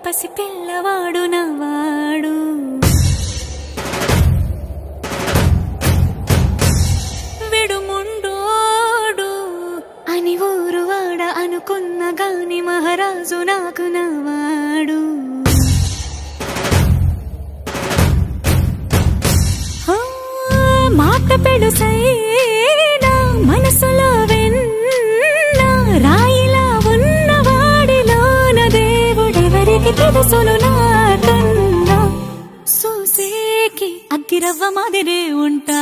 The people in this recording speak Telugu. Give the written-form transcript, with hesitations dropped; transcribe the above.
పసి పిల్లవాడు నవాడు విడుముండోడు అని ఊరువాడ అనుకున్న గాని మహారాజు నాకు నవాడు మాట పెడుసైనా మనసులో వెన్న రాయిలా ఉన్నవాడిలోన దేవుడెవరికి తెలుసును నాకన్నా సూసేకి అగ్గిరవ్వ మాదిరే ఉంటా